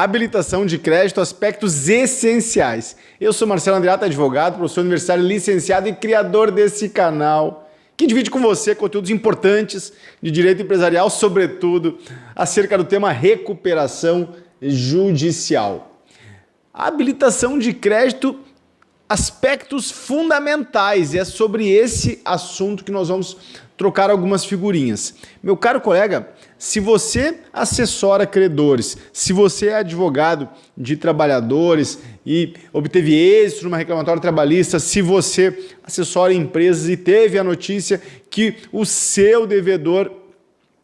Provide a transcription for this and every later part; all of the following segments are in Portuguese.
Habilitação de crédito, aspectos essenciais. Eu sou Marcelo Andreatta, advogado, professor universitário, licenciado e criador desse canal, que divide com você conteúdos importantes de direito empresarial, sobretudo acerca do tema recuperação judicial. Habilitação de crédito, aspectos fundamentais, e é sobre esse assunto que nós vamos trocar algumas figurinhas. Meu caro colega, se você assessora credores, se você é advogado de trabalhadores e obteve êxito numa reclamatória trabalhista, se você assessora empresas e teve a notícia que o seu devedor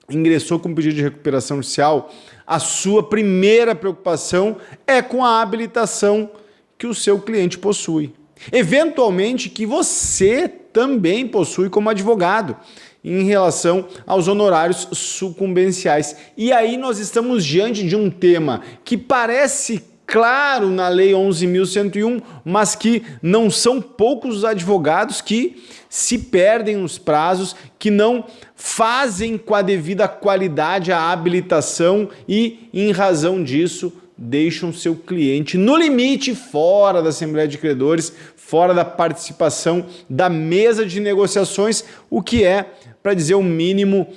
ingressou com pedido de recuperação judicial, a sua primeira preocupação é com a habilitação que o seu cliente possui. Eventualmente que você também possui como advogado em relação aos honorários sucumbenciais. E aí nós estamos diante de um tema que parece claro na Lei 11.101, mas que não são poucos os advogados que se perdem nos prazos, que não fazem com a devida qualidade a habilitação e, em razão disso, deixam seu cliente no limite fora da Assembleia de Credores, fora da participação da mesa de negociações, o que é, para dizer o mínimo,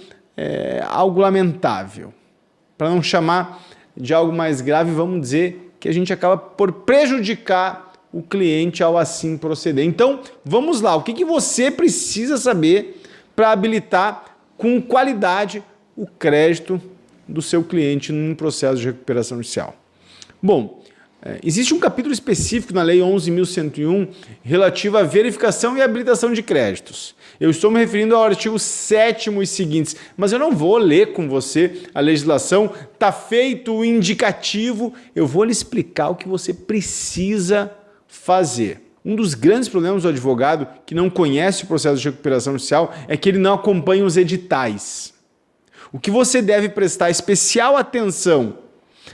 algo lamentável. Para não chamar de algo mais grave, vamos dizer que a gente acaba por prejudicar o cliente ao assim proceder. Então, vamos lá. O que você precisa saber para habilitar com qualidade o crédito do seu cliente num processo de recuperação judicial? Bom, existe um capítulo específico na Lei 11.101 relativo à verificação e habilitação de créditos. Eu estou me referindo ao artigo 7º e seguintes, mas eu não vou ler com você a legislação, está feito o indicativo, eu vou lhe explicar o que você precisa fazer. Um dos grandes problemas do advogado que não conhece o processo de recuperação judicial é que ele não acompanha os editais. O que você deve prestar especial atenção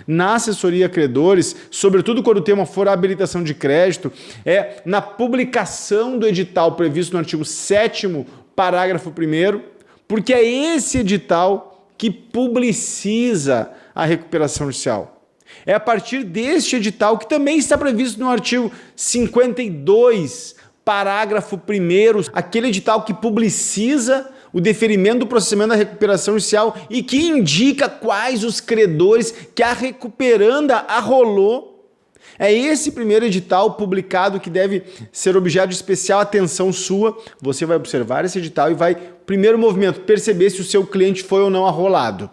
na assessoria a credores, sobretudo quando o tema for a habilitação de crédito, é na publicação do edital previsto no artigo 7º, parágrafo 1º, porque é esse edital que publiciza a recuperação judicial. É a partir deste edital, que também está previsto no artigo 52, parágrafo 1º, aquele edital que publiciza o deferimento do processamento da recuperação judicial e que indica quais os credores que a recuperanda arrolou. É esse primeiro edital publicado que deve ser objeto de especial atenção sua. Você vai observar esse edital e vai, primeiro movimento, perceber se o seu cliente foi ou não arrolado.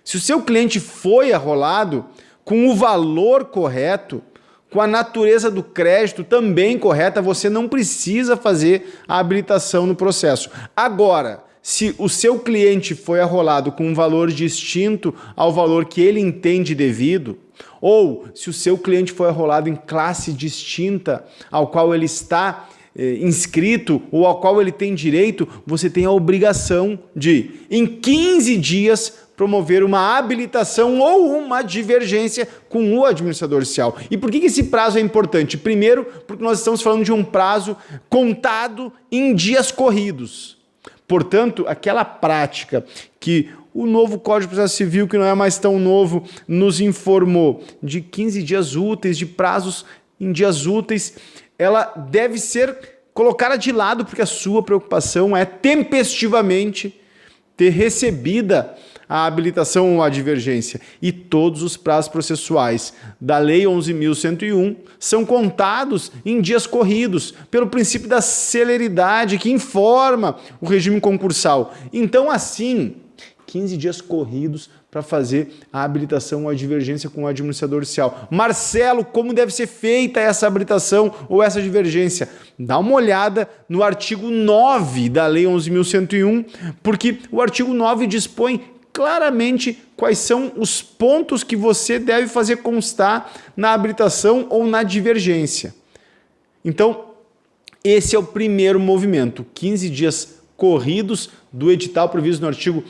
Se o seu cliente foi arrolado, com o valor correto, com a natureza do crédito também correta, você não precisa fazer a habilitação no processo. Agora, se o seu cliente foi arrolado com um valor distinto ao valor que ele entende devido, ou se o seu cliente foi arrolado em classe distinta ao qual ele está inscrito ou ao qual ele tem direito, você tem a obrigação de, em 15 dias, promover uma habilitação ou uma divergência com o administrador judicial. E por que esse prazo é importante? Primeiro, porque nós estamos falando de um prazo contado em dias corridos. Portanto, aquela prática que o novo Código de Processo Civil, que não é mais tão novo, nos informou de 15 dias úteis, de prazos em dias úteis, ela deve ser colocada de lado, porque a sua preocupação é tempestivamente ter recebida a habilitação ou a divergência. E todos os prazos processuais da Lei 11.101 são contados em dias corridos, pelo princípio da celeridade que informa o regime concursal. Então, assim, 15 dias corridos para fazer a habilitação ou a divergência com o administrador judicial. Marcelo, como deve ser feita essa habilitação ou essa divergência? Dá uma olhada no artigo 9 da Lei 11.101, porque o artigo 9 dispõe claramente quais são os pontos que você deve fazer constar na habilitação ou na divergência. Então, esse é o primeiro movimento, 15 dias corridos do edital previsto no artigo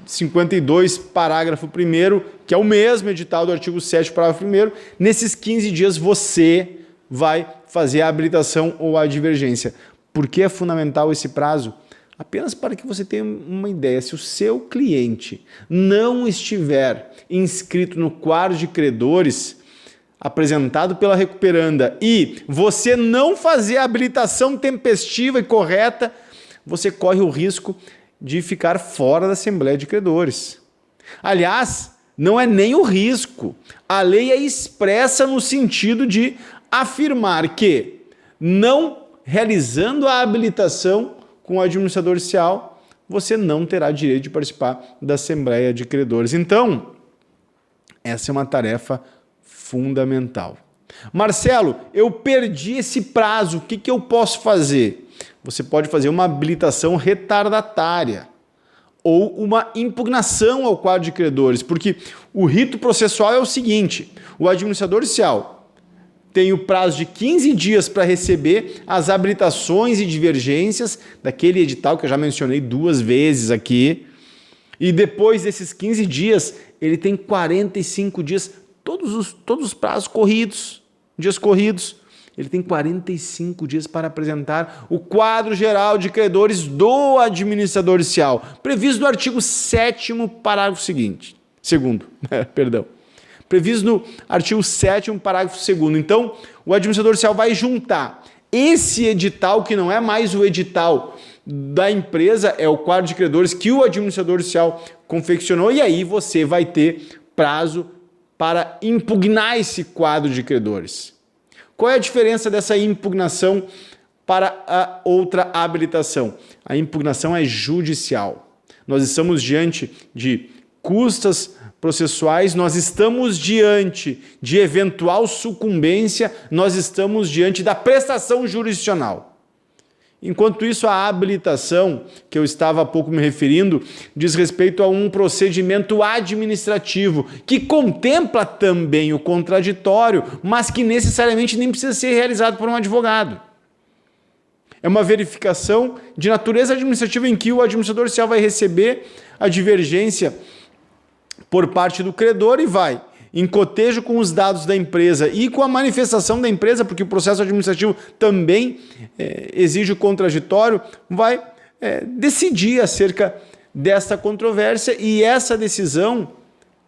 52, parágrafo 1º, que é o mesmo edital do artigo 7, parágrafo 1º. Nesses 15 dias você vai fazer a habilitação ou a divergência. Por que é fundamental esse prazo? Apenas para que você tenha uma ideia, se o seu cliente não estiver inscrito no quadro de credores apresentado pela recuperanda e você não fazer a habilitação tempestiva e correta, você corre o risco de ficar fora da Assembleia de Credores. Aliás, não é nem o risco. A lei é expressa no sentido de afirmar que, não realizando a habilitação com o administrador judicial, você não terá direito de participar da Assembleia de Credores. Então, essa é uma tarefa fundamental. Marcelo, eu perdi esse prazo, o que eu posso fazer? Você pode fazer uma habilitação retardatária ou uma impugnação ao quadro de credores, porque o rito processual é o seguinte: o administrador judicial tem o prazo de 15 dias para receber as habilitações e divergências daquele edital que eu já mencionei 2 vezes aqui, e depois desses 15 dias ele tem 45 dias, todos os prazos corridos, dias corridos, ele tem 45 dias para apresentar o quadro geral de credores do administrador judicial, previsto no artigo 7º, parágrafo segundo, previsto no artigo 7º, parágrafo 2º. Então, o administrador judicial vai juntar esse edital, que não é mais o edital da empresa, é o quadro de credores que o administrador judicial confeccionou, e aí você vai ter prazo para impugnar esse quadro de credores. Qual é a diferença dessa impugnação para a outra habilitação? A impugnação é judicial. Nós estamos diante de custas processuais, nós estamos diante de eventual sucumbência, nós estamos diante da prestação jurisdicional. Enquanto isso, a habilitação, que eu estava há pouco me referindo, diz respeito a um procedimento administrativo que contempla também o contraditório, mas que necessariamente nem precisa ser realizado por um advogado. É uma verificação de natureza administrativa em que o administrador judicial vai receber a divergência por parte do credor e vai, em cotejo com os dados da empresa e com a manifestação da empresa, porque o processo administrativo também exige o contraditório, vai decidir acerca desta controvérsia, e essa decisão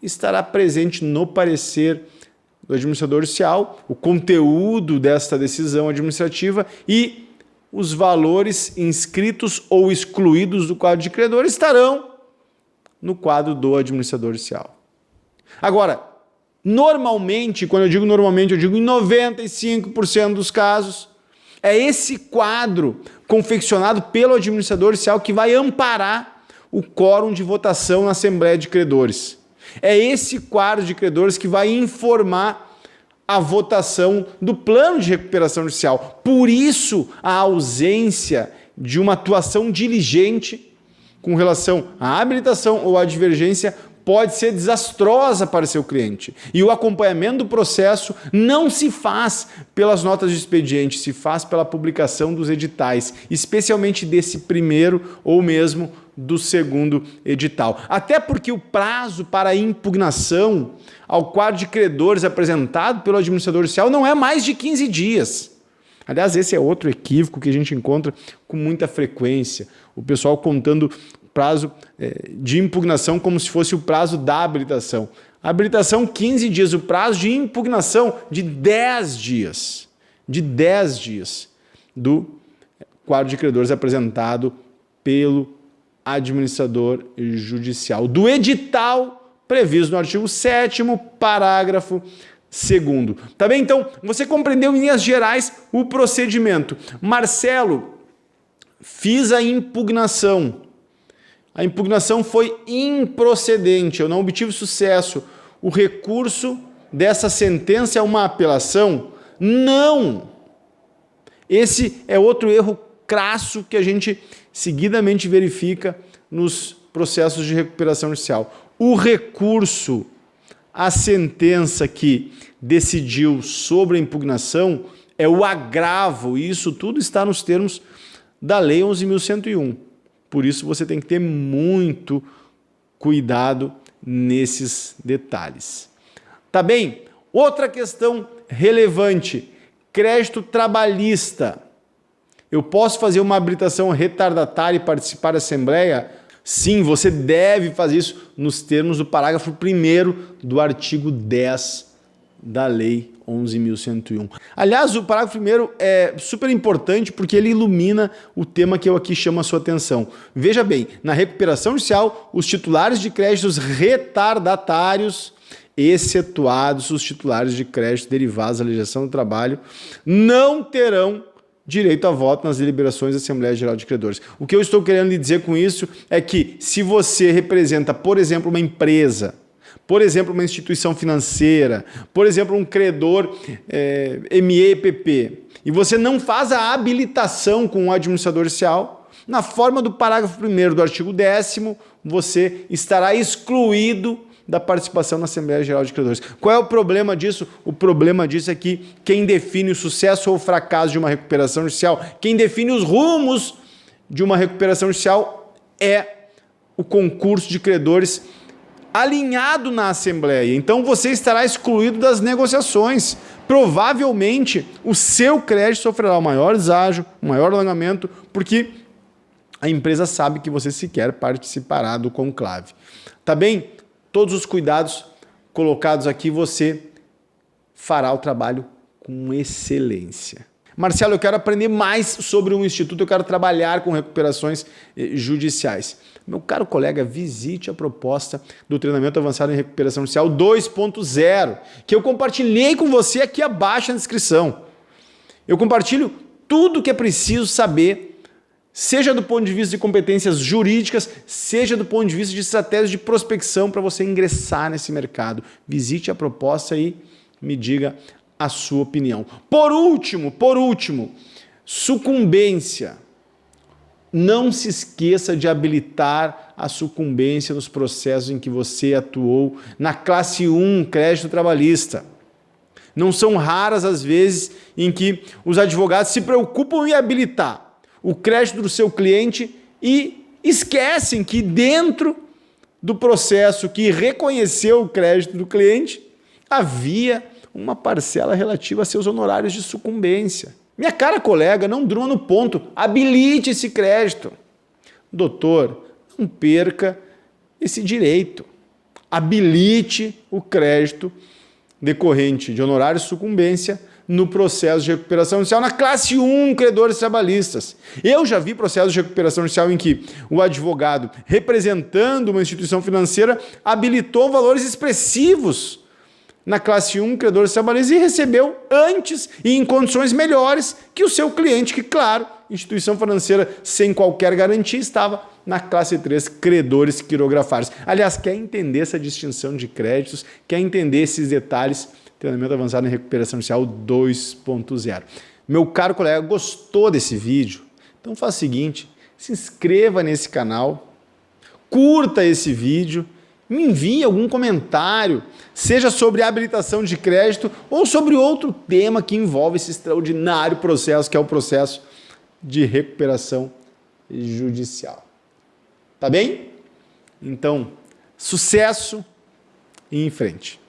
estará presente no parecer do administrador judicial, o conteúdo desta decisão administrativa e os valores inscritos ou excluídos do quadro de credor estarão no quadro do administrador judicial. Agora, normalmente, quando eu digo normalmente, eu digo em 95% dos casos, é esse quadro confeccionado pelo administrador judicial que vai amparar o quórum de votação na Assembleia de Credores. É esse quadro de credores que vai informar a votação do plano de recuperação judicial. Por isso, a ausência de uma atuação diligente com relação à habilitação ou à divergência pode ser desastrosa para seu cliente. E o acompanhamento do processo não se faz pelas notas de expediente, se faz pela publicação dos editais, especialmente desse primeiro ou mesmo do segundo edital. Até porque o prazo para impugnação ao quadro de credores apresentado pelo administrador judicial não é mais de 15 dias. Aliás, esse é outro equívoco que a gente encontra com muita frequência. O pessoal contando prazo de impugnação como se fosse o prazo da habilitação. A habilitação, 15 dias. O prazo de impugnação, de 10 dias. De 10 dias do quadro de credores apresentado pelo administrador judicial. Do edital previsto no artigo 7º, parágrafo 2º. Tá bem? Então, você compreendeu em linhas gerais o procedimento. Marcelo, fiz a impugnação. A impugnação foi improcedente, eu não obtive sucesso. O recurso dessa sentença é uma apelação? Não! Esse é outro erro crasso que a gente seguidamente verifica nos processos de recuperação judicial. O recurso, a sentença que decidiu sobre a impugnação é o agravo, e isso tudo está nos termos da Lei 11.101. Por isso você tem que ter muito cuidado nesses detalhes. Tá bem? Outra questão relevante, crédito trabalhista. Eu posso fazer uma habilitação retardatária e participar da Assembleia? Sim, você deve fazer isso nos termos do parágrafo 1º do artigo 10 da Lei 11.101. Aliás, o parágrafo 1º é super importante porque ele ilumina o tema que eu aqui chamo a sua atenção. Veja bem, na recuperação judicial, os titulares de créditos retardatários, excetuados os titulares de créditos derivados da legislação do trabalho, não terão direito a voto nas deliberações da Assembleia Geral de Credores. O que eu estou querendo lhe dizer com isso é que se você representa, por exemplo, uma empresa, por exemplo, uma instituição financeira, por exemplo, um credor MEPP, e você não faz a habilitação com o administrador judicial, na forma do parágrafo 1º do artigo 10º, você estará excluído da participação na Assembleia Geral de Credores. Qual é o problema disso? O problema disso é que quem define o sucesso ou o fracasso de uma recuperação judicial, quem define os rumos de uma recuperação judicial é o concurso de credores alinhado na Assembleia. Então você estará excluído das negociações. Provavelmente o seu crédito sofrerá um maior deságio, um maior alongamento, porque a empresa sabe que você sequer participará do conclave. Tá bem? Todos os cuidados colocados aqui, você fará o trabalho com excelência. Marcelo, eu quero aprender mais sobre um instituto, eu quero trabalhar com recuperações judiciais. Meu caro colega, visite a proposta do treinamento avançado em recuperação judicial 2.0, que eu compartilhei com você aqui abaixo na descrição. Eu compartilho tudo o que é preciso saber, seja do ponto de vista de competências jurídicas, seja do ponto de vista de estratégias de prospecção para você ingressar nesse mercado. Visite a proposta e me diga a sua opinião. Por último, sucumbência. Não se esqueça de habilitar a sucumbência nos processos em que você atuou na classe 1, crédito trabalhista. Não são raras as vezes em que os advogados se preocupam em habilitar o crédito do seu cliente e esquecem que dentro do processo que reconheceu o crédito do cliente havia uma parcela relativa a seus honorários de sucumbência. Minha cara colega, não durma no ponto, habilite esse crédito. Doutor, não perca esse direito. Habilite o crédito decorrente de honorários de sucumbência no processo de recuperação judicial na classe 1, credores trabalhistas. Eu já vi processos de recuperação judicial em que o advogado, representando uma instituição financeira, habilitou valores expressivos na classe 1, credores trabalhistas, e recebeu antes e em condições melhores que o seu cliente, que, claro, instituição financeira sem qualquer garantia, estava na classe 3, credores quirografários. Aliás, quer entender essa distinção de créditos, quer entender esses detalhes, treinamento avançado em recuperação judicial 2.0. Meu caro colega, gostou desse vídeo? Então faz o seguinte, se inscreva nesse canal, curta esse vídeo, me envie algum comentário, seja sobre habilitação de crédito ou sobre outro tema que envolve esse extraordinário processo, que é o processo de recuperação judicial. Tá bem? Então, sucesso e em frente.